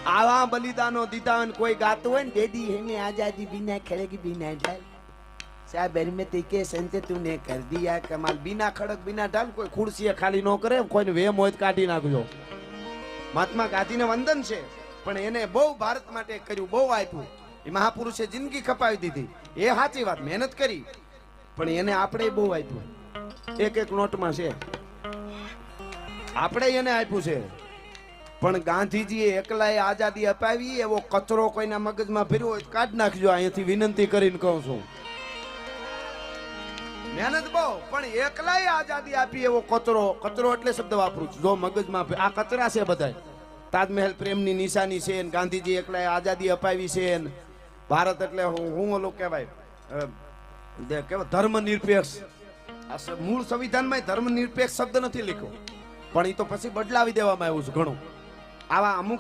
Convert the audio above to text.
આવા બલિદાનો દીધા હોય કોઈ ગાતું હોય ને દેદી હमें आजादी बिना खड़क बिना ढाल साहब में ते संते तूने कर दिया कमाल बिना खड़क बिना ढाल કોઈ ખુરશીએ ખાલી ન કરે કોઈને વેમ હોય તો કાઢી નાખજો મહાત્મા ગાંધીને વંદન છે પણ એને બહુ ભારત માટે કર્યું બહુ આપ્યું એ મહાપુરુષે જિંદગી ખપાવી દીધી એ સાચી વાત મહેનત કરી પણ એને આપણે બહુ આપ્યું એક એક નોટમાં છે આપણે એને આપ્યું છે પણ ગાંધીજીએ એકલાએ આઝાદી અપાવી એવો કચરો કોઈના મગજમાં ફેર્યો હોય કાઢ નાખજો અહીંયાથી વિનંતી કરીને કહું છું મહેનત બહુ પણ એકલાએ આઝાદી આપી એવો કચરો કચરો એટલે શબ્દ વાપરું છું જો મગજમાં આ કચરા છે બધા તાજમહેલ પ્રેમની નિશાની છે ને ગાંધીજી એકલાએ આઝાદી અપાવી છે ને ભારત એટલે હું ઓલું કહેવાય ધર્મ નિરપેક્ષ મૂળ સંવિધાનમાં ધર્મ નિરપેક્ષ શબ્દ નથી લખ્યો પણ એ તો પછી બદલાવી દેવામાં આવ્યું છે ઘણું આવા અમુક